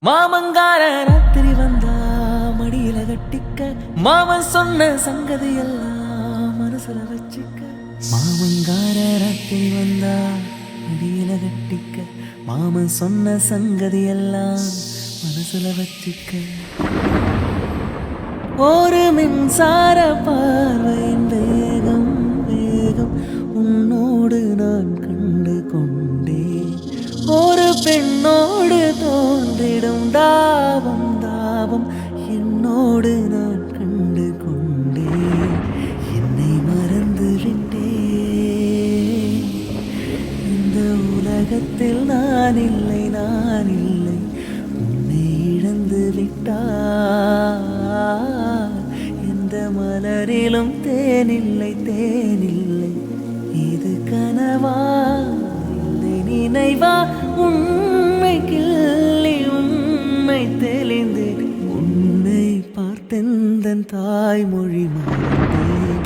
மாமங்கார ராத்திரி வந்தா மடியில கட்டிக்க மாமன் சொன்ன சங்கதி எல்லாம் மனசுல வச்சுக்க. மாமங்கார ராத்திரி வந்தா மடியில கட்டிக்க மாமன் சொன்ன சங்கதி எல்லாம் மனசுல வச்சுக்க. ஒரு மின்சார பார்வையின் வேகம் வேகம் உன்னோடு நான் கண்டு கொண்டேன். ஒரு பெண்ணோடு தோன்றிடும் தாபம் தாபம் என்னோடு நான் கண்டு கொண்டேன். என்னை மறந்து விட்டேன். இந்த உலகத்தில் நான் இல்லை நான் இல்லை உன்னை இழந்து விட்டார். எந்த மலரிலும் தேனில்லை தேனில்லை இது கனவா இல்லை நினைவா. உண்மை கிள்ளி உண்மை தெளிந்தேன் உன்னை பார்த்தெந்தன் தாய்மொழி மறந்தேன்.